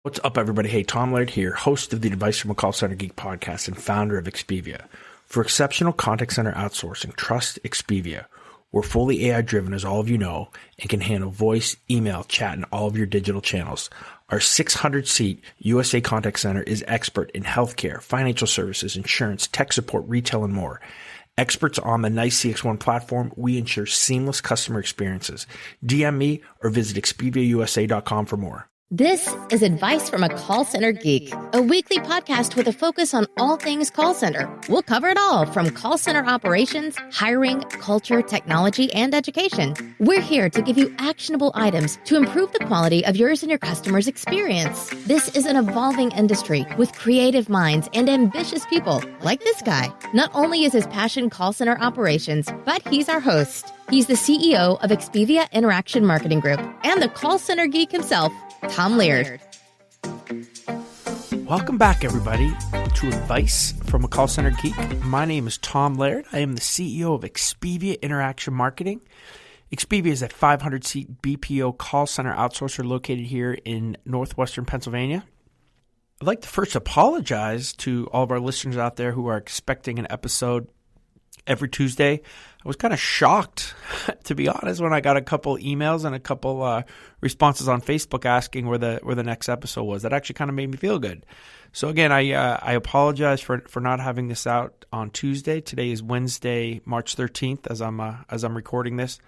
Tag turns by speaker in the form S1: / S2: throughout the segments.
S1: What's up, everybody? Hey, Tom Laird here, host of the Advice from a Call Center Geek podcast and founder of Expivia. For exceptional contact center outsourcing, trust Expivia. We're fully AI-driven, as all of you know, and can handle voice, email, chat, and all of your digital channels. Our 600-seat USA contact center is expert in healthcare, financial services, insurance, tech support, retail, and more. Experts on the NICE CX1 platform, we ensure seamless customer experiences. DM me or visit expiviausa.com for more.
S2: This is Advice from a Call Center Geek, a weekly podcast with a focus on all things call center. We'll cover it all from call center operations, hiring, culture, technology, and education. We're here to give you actionable items to improve the quality of yours and your customers' experience. This is an evolving industry with creative minds and ambitious people like this guy. Not only is his passion call center operations, but he's our host. He's the CEO of Expivia Interaction Marketing Group and the Call Center Geek himself, Tom Laird.
S1: Welcome back, everybody, to Advice from a Call Center Geek. My name is Tom Laird. I am the CEO of Expivia Interaction Marketing. Expivia is a 500-seat BPO call center outsourcer located here in northwestern Pennsylvania. I'd like to first apologize to all of our listeners out there who are expecting an episode every Tuesday. I was kind of shocked, to be honest, when I got a couple emails and a couple responses on Facebook asking where the next episode was. That actually kind of made me feel good. So again, I apologize for not having this out on Tuesday. Today is Wednesday, March 13th, as I'm recording this.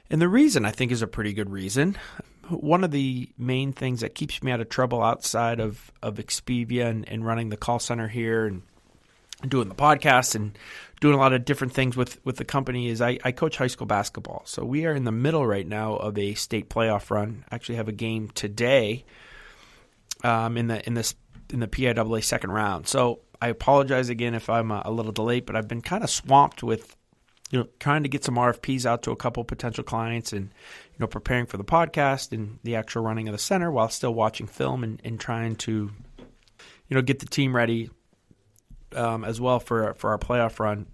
S1: And the reason, I think, is a pretty good reason. One of the main things that keeps me out of trouble outside of Expivia and running the call center here and doing the podcast and doing a lot of different things with the company is I coach high school basketball. So we are in the middle right now of a state playoff run. Actually have a game today in the PIAA second round. So I apologize again if I'm a little delayed, but I've been kind of swamped with trying to get some RFPs out to a couple potential clients and preparing for the podcast and the actual running of the center while still watching film and trying to get the team ready as well for our playoff run.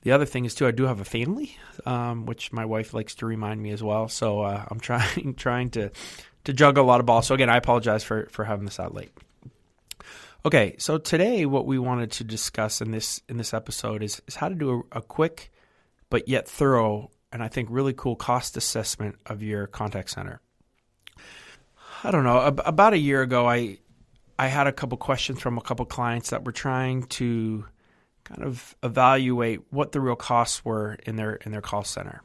S1: The other thing is, too, I do have a family, which my wife likes to remind me as well. So I'm trying to juggle a lot of balls. So, again, I apologize for having this out late. Okay, so today what we wanted to discuss in this episode is how to do a quick but yet thorough and I think really cool cost assessment of your contact center. I don't know. About a year ago, I had a couple questions from a couple clients that were trying to kind of evaluate what the real costs were in their call center.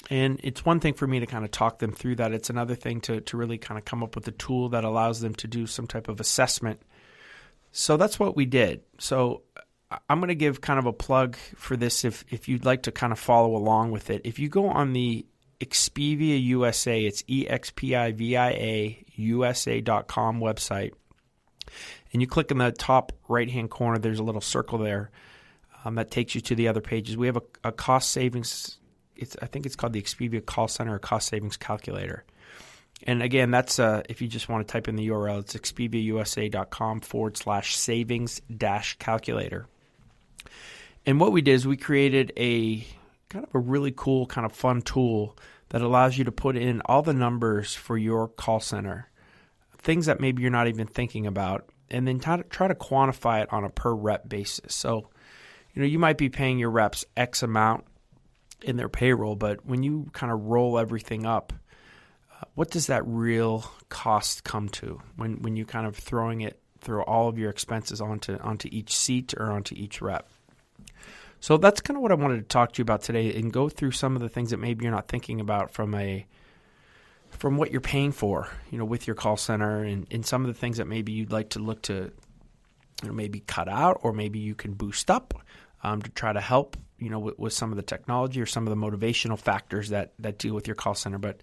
S1: And it's one thing for me to kind of talk them through that. It's another thing to really kind of come up with a tool that allows them to do some type of assessment. So that's what we did. So I'm going to give kind of a plug for this if you'd like to kind of follow along with it. If you go on the Expivia USA, it's EXPIVIA USA.com website, and you click in the top right-hand corner, there's a little circle there that takes you to the other pages. We have a cost savings, I think it's called the Expivia Call Center or Cost Savings Calculator. And again, that's if you just want to type in the URL, it's expiviausa.com/savings-calculator. And what we did is we created a kind of a really cool, kind of fun tool that allows you to put in all the numbers for your call center, things that maybe you're not even thinking about, and then try to quantify it on a per rep basis. So, you might be paying your reps X amount in their payroll, but when you kind of roll everything up, what does that real cost come to when you kind of throw all of your expenses onto each seat or onto each rep? So that's kind of what I wanted to talk to you about today and go through some of the things that maybe you're not thinking about from what you're paying for, with your call center and some of the things that maybe you'd like to look to, maybe cut out or maybe you can boost up to try to help, with some of the technology or some of the motivational factors that deal with your call center. But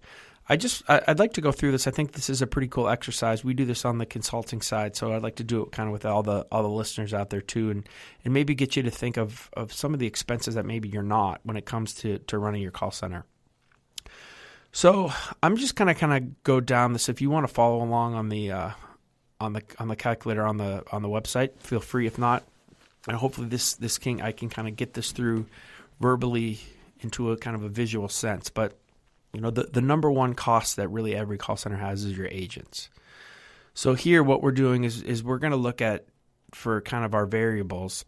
S1: I'd like to go through this. I think this is a pretty cool exercise. We do this on the consulting side, so I'd like to do it kind of with all the listeners out there too, and maybe get you to think of some of the expenses that maybe you're not when it comes to running your call center. So I'm just kind of go down this. If you want to follow along on the calculator on the website, feel free. If not, and hopefully I can kind of get this through verbally into a kind of a visual sense. But the number one cost that really every call center has is your agents. So here what we're doing is we're going to look at, for kind of our variables,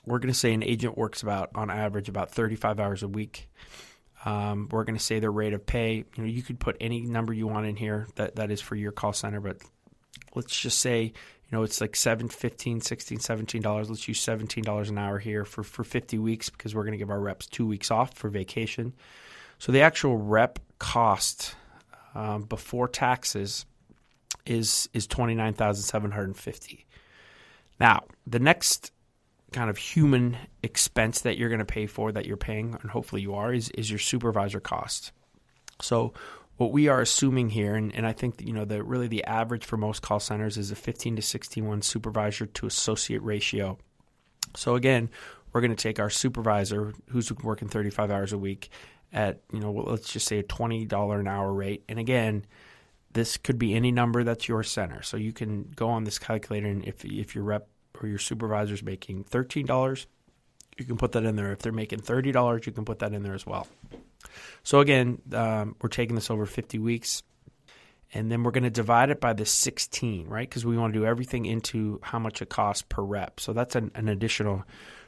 S1: we're going to say an agent works on average about 35 hours a week. We're going to say their rate of pay. You could put any number you want in here that is for your call center, but let's just say, it's like $7, $15, $16, $17. Let's use $17 an hour here for 50 weeks because we're going to give our reps 2 weeks off for vacation. So the actual rep cost before taxes is $29,750. Now, the next kind of human expense that you're going to pay for, that you're paying, and hopefully you are, is your supervisor cost. So what we are assuming here, and I think that, really the average for most call centers is a 15 to 61 supervisor to associate ratio. So again, we're going to take our supervisor who's working 35 hours a week at, let's just say a $20 an hour rate. And again, this could be any number that's your center. So you can go on this calculator, and if your rep or your supervisor is making $13, you can put that in there. If they're making $30, you can put that in there as well. So again, we're taking this over 50 weeks, and then we're going to divide it by the 16, right? Because we want to do everything into how much it costs per rep. So that's an additional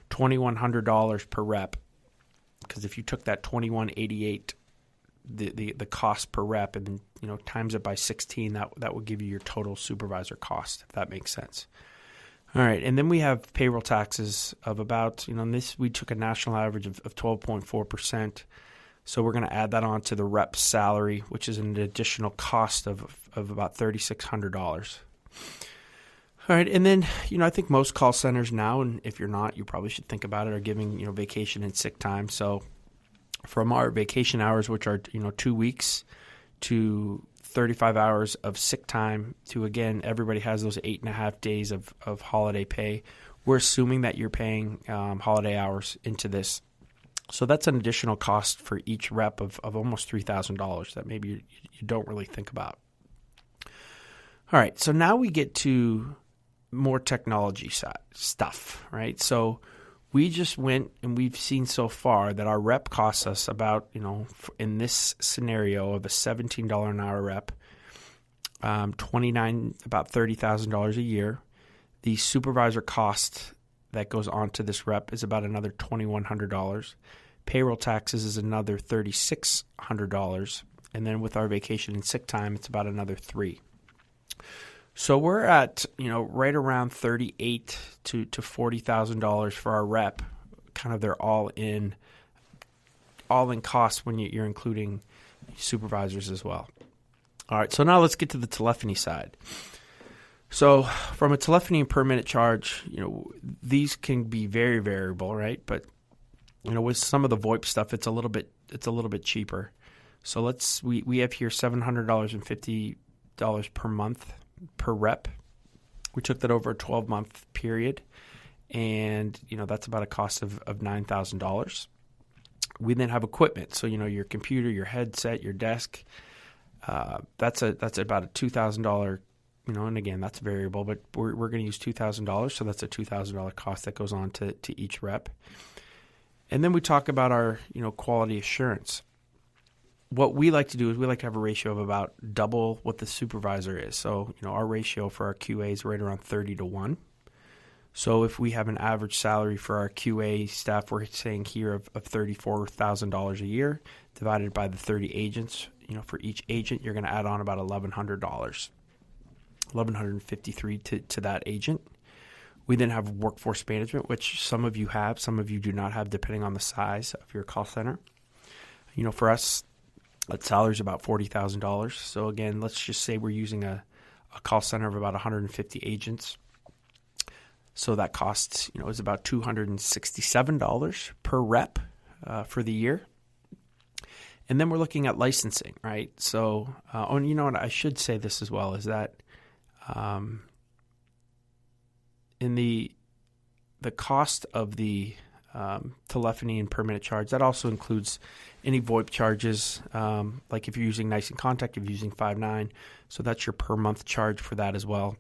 S1: $2,100 per rep. Because if you took that $2,188, the cost per rep, and times it by 16, that would give you your total supervisor cost, if that makes sense. All right, and then we have payroll taxes of about, we took a national average of 12.4%. So we're going to add that on to the rep's salary, which is an additional cost of about $3,600. All right, and then, I think most call centers now, and if you're not, you probably should think about it, are giving, vacation and sick time. So from our vacation hours, which are, 2 weeks, to 35 hours of sick time, to, again, everybody has those 8.5 days of holiday pay. We're assuming that you're paying holiday hours into this. So that's an additional cost for each rep of almost $3,000 that maybe you don't really think about. All right, so now we get to more technology stuff, right? So we just went, and we've seen so far that our rep costs us about, in this scenario of a $17 an hour rep, about $30,000 a year. The supervisor cost that goes on to this rep is about another $2,100. Payroll taxes is another $3,600. And then with our vacation and sick time, it's about another $3,000. So we're at, right around $38,000 to $40,000 for our rep, kind of their all-in costs when you're including supervisors as well. All right, so now let's get to the telephony side. So from a telephony and per minute charge, these can be very variable, right? But with some of the VoIP stuff, it's a little bit cheaper. So we have here $750 per month per rep. We took that over a 12-month period, and that's about a cost of $9,000. We then have equipment, so your computer, your headset, your desk. That's about a $2,000. And again, that's variable, but we're going to use $2,000, so that's a $2,000 cost that goes on to each rep. And then we talk about our quality assurance. What we like to do is we like to have a ratio of about double what the supervisor is. So, our ratio for our QA is right around 30 to 1. So if we have an average salary for our QA staff, we're saying here of $34,000 a year, divided by the 30 agents. For each agent, you're going to add on about $1,100, $1,153 to that agent. We then have workforce management, which some of you have, some of you do not have, depending on the size of your call center. For us, that salary is about $40,000. So again, let's just say we're using a call center of about 150 agents. So that costs, is about $267 per rep for the year. And then we're looking at licensing, right? So, and what I should say this as well is that in the cost of the telephony and per minute charge, that also includes any VoIP charges, like if you're using Nice and Contact, if you're using Five9. So that's your per month charge for that as well.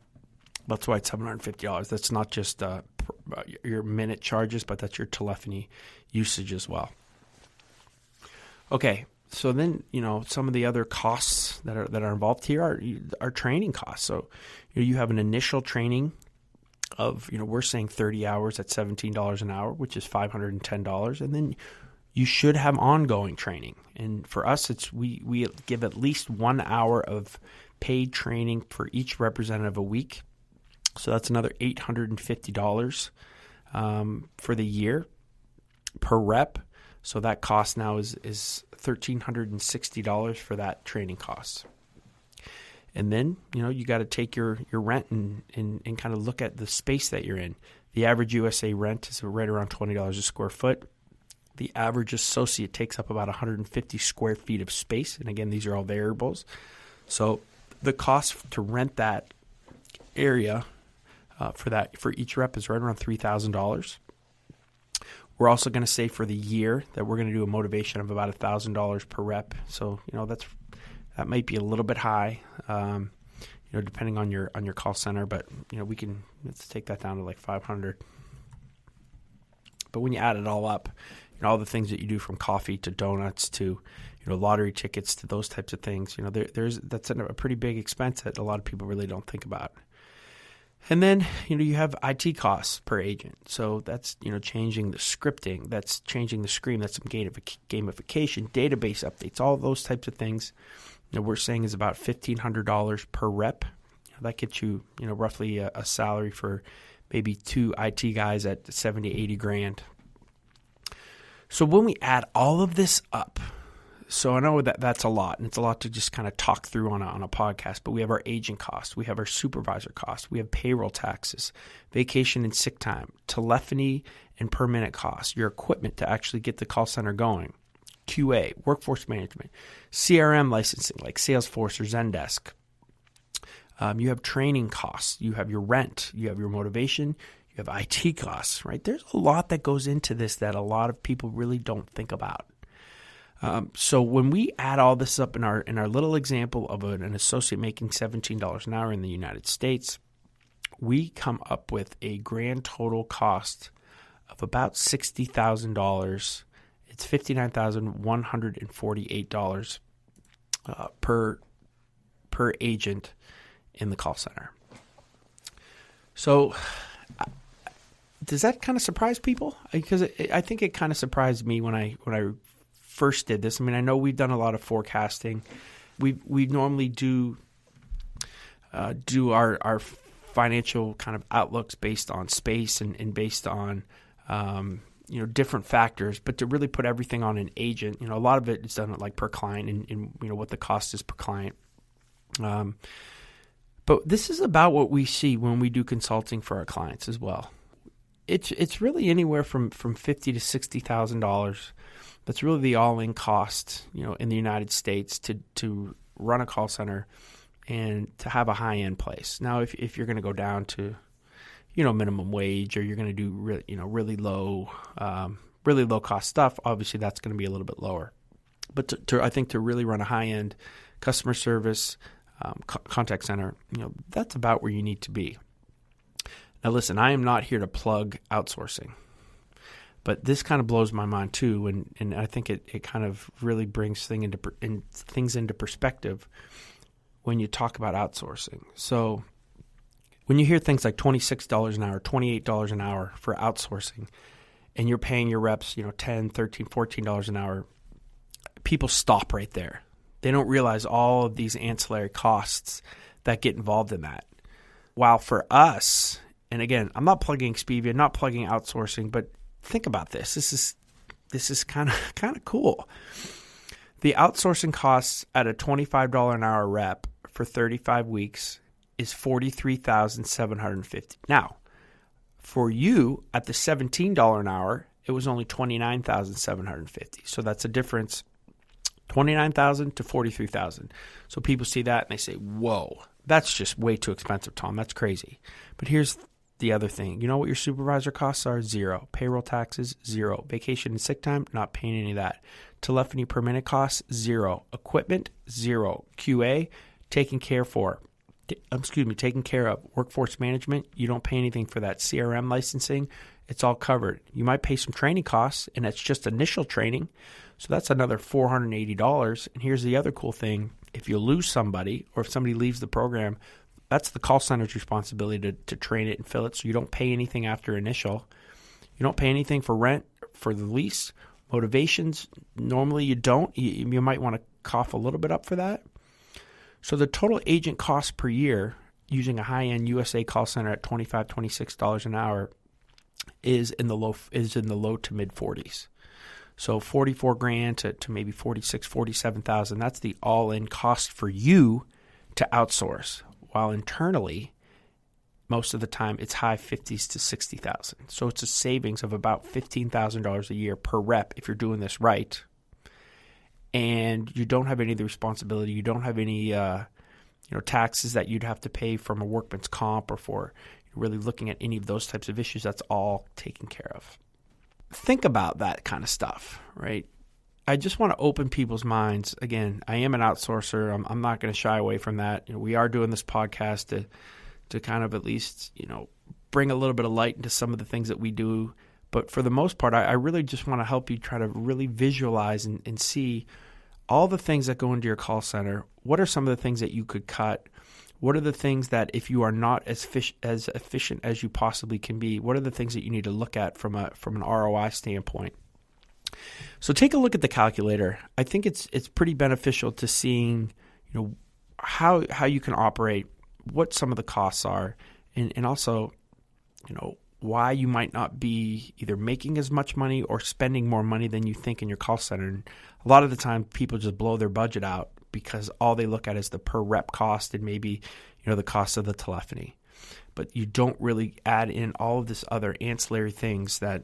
S1: That's why it's $750. That's not just your minute charges, but that's your telephony usage as well. Okay, So then, some of the other costs that are involved here are training costs. So you have an initial training of, we're saying 30 hours at $17 an hour, which is $510. And then you should have ongoing training. And for us, we give at least 1 hour of paid training for each representative a week. So that's another $850 for the year per rep. So that cost now is $1,360 for that training cost. And then, you got to take your rent and kind of look at the space that you're in. The average USA rent is right around $20 a square foot. The average associate takes up about 150 square feet of space. And again, these are all variables. So the cost to rent that area for each rep is right around $3,000. We're also going to say for the year that we're going to do a motivation of about $1,000 per rep. So, that might be a little bit high, depending on your call center, but let's take that down to like 500. But when you add it all up, all the things that you do from coffee to donuts to, lottery tickets to those types of things, that's a pretty big expense that a lot of people really don't think about. And then, you have IT costs per agent. So that's, changing the scripting, that's changing the screen, that's some gamification, database updates, all those types of things. We're saying is about $1,500 per rep. That gets you, roughly a salary for maybe 2 IT guys at 70, 80 grand. So when we add all of this up, so I know that's a lot, and it's a lot to just kind of talk through on a podcast, but we have our agent costs, we have our supervisor costs, we have payroll taxes, vacation and sick time, telephony and per minute costs, your equipment to actually get the call center going, QA, workforce management, CRM licensing like Salesforce or Zendesk. You have training costs, you have your rent, you have your motivation, you have IT costs, right? There's a lot that goes into this that a lot of people really don't think about. So when we add all this up in our little example of an associate making $17 an hour in the United States, we come up with a grand total cost of about $60,000. It's $59,148 per agent in the call center. So does that kind of surprise people? Because I think it kind of surprised me when I first did this. I mean, I know we've done a lot of forecasting. We normally do our financial kind of outlooks based on space and based on different factors. But to really put everything on an agent, a lot of it is done like per client and what the cost is per client. But this is about what we see when we do consulting for our clients as well. It's really anywhere from $50,000 to $60,000. That's really the all-in cost, in the United States to run a call center and to have a high-end place. Now, if you're going to go down to, minimum wage, or you're going to do really low cost stuff, obviously that's going to be a little bit lower. But I think to really run a high-end customer service contact center, that's about where you need to be. Now, listen, I am not here to plug outsourcing. But this kind of blows my mind too, and I think it kind of really brings things into perspective when you talk about outsourcing. So when you hear things like $26 an hour, $28 an hour for outsourcing, and you're paying your reps, $10, $13, $14 an hour, people stop right there. They don't realize all of these ancillary costs that get involved in that. While for us, and again, I'm not plugging Expivia, not plugging outsourcing, but think about this. This is kind of cool. The outsourcing costs at a $25 an hour rep for 35 weeks is $43,750. Now, for you at the $17 an hour, it was only $29,750. So that's a difference, $29,000 to $43,000. So people see that and they say, "Whoa, that's just way too expensive, Tom. That's crazy." But here's the other thing. You know what your supervisor costs are? $0. Payroll taxes, $0. Vacation and sick time, not paying any of that. Telephony per minute costs, $0. Equipment, $0. QA, taken care for. taken care of. Workforce management, you don't pay anything for that. CRM licensing, it's all covered. You might pay some training costs, and that's just initial training. So that's another $480. And here's the other cool thing. If you lose somebody or if somebody leaves the program, that's the call center's responsibility to train it and fill it. So you don't pay anything after initial. You don't pay anything for rent, for the lease, motivations. Normally you don't. You might want to cough a little bit up for that. So the total agent cost per year using a high-end USA call center at $25, $26 an hour is in the low to mid 40s. So $44,000 to maybe $46,000, $47,000. That's the all-in cost for you to outsource. While internally, most of the time it's high 50s to 60,000. So it's a savings of about $15,000 a year per rep if you're doing this right. And you don't have any of the responsibility. You don't have any taxes that you'd have to pay from a workman's comp or for really looking at any of those types of issues. That's all taken care of. Think about that kind of stuff, right? I just want to open people's minds. Again, I am an outsourcer. I'm not going to shy away from that. We are doing this podcast to kind of at least, bring a little bit of light into some of the things that we do. But for the most part, I really just want to help you try to really visualize and see all the things that go into your call center. What are some of the things that you could cut? What are the things that if you are not as efficient as you possibly can be, what are the things that you need to look at from an ROI standpoint? So take a look at the calculator. I think it's pretty beneficial to seeing, how you can operate, what some of the costs are, and also, why you might not be either making as much money or spending more money than you think in your call center. And a lot of the time people just blow their budget out because all they look at is the per rep cost and maybe, the cost of the telephony. But you don't really add in all of this other ancillary things that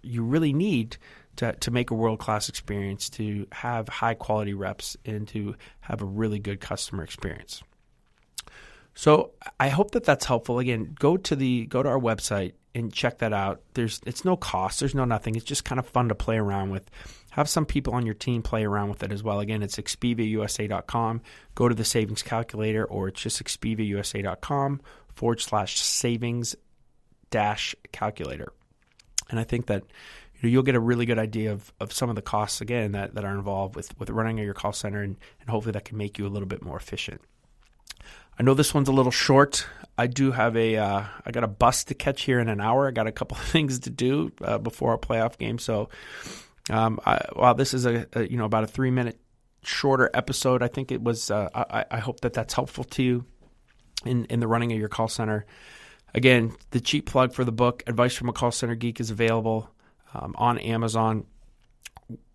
S1: you really need to make a world-class experience, to have high-quality reps, and to have a really good customer experience. So I hope that that's helpful. Again, go to our website and check that out. It's no cost. There's no nothing. It's just kind of fun to play around with. Have some people on your team play around with it as well. Again, it's expiviausa.com. Go to the savings calculator, or it's just expiviausa.com/savings-calculator. And I think that you'll get a really good idea of some of the costs, again, that are involved with running your call center, and hopefully that can make you a little bit more efficient. I know this one's a little short. I do have I got a bus to catch here in an hour. I got a couple of things to do before our playoff game. So while this is about a 3-minute shorter episode, I think it was. I hope that that's helpful to you in the running of your call center. Again, the cheap plug for the book, Advice from a Call Center Geek, is available on Amazon.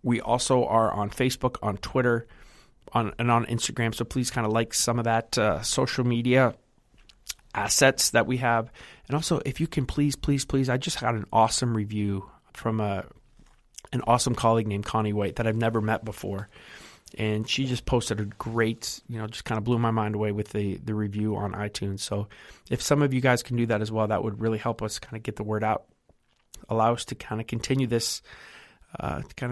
S1: We also are on Facebook, on Twitter, and on Instagram. So please kind of like some of that social media assets that we have. And also, if you can please, I just got an awesome review from an awesome colleague named Connie White that I've never met before. And she just posted a great, just kind of blew my mind away with the review on iTunes. So if some of you guys can do that as well, that would really help us kind of get the word out, allow us to kind of continue this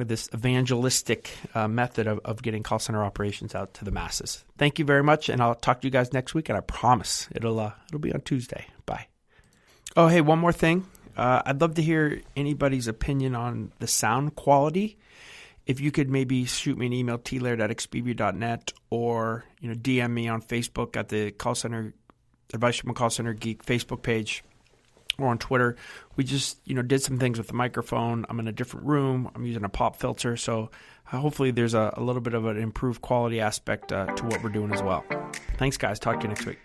S1: this evangelistic method of getting call center operations out to the masses. Thank you very much, and I'll talk to you guys next week, and I promise it'll be on Tuesday. Bye. Oh, hey, one more thing. I'd love to hear anybody's opinion on the sound quality. If you could maybe shoot me an email, tlaird@expivia.net, or DM me on Facebook at the Call Center Advice from a Call Center Geek Facebook page, or on Twitter. We just did some things with the microphone. I'm in a different room. I'm using a pop filter, so hopefully there's a little bit of an improved quality aspect to what we're doing as well. Thanks, guys. Talk to you next week.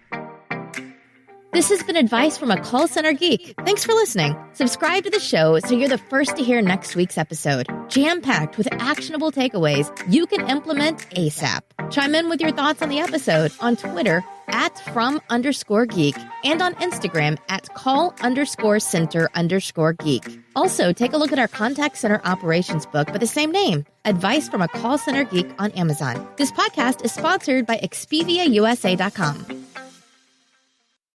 S2: This has been Advice from a Call Center Geek. Thanks for listening. Subscribe to the show so you're the first to hear next week's episode. Jam-packed with actionable takeaways you can implement ASAP. Chime in with your thoughts on the episode on Twitter @from_geek and on Instagram @call_center_geek. Also, take a look at our contact center operations book by the same name, Advice from a Call Center Geek, on Amazon. This podcast is sponsored by ExpiviaUSA.com.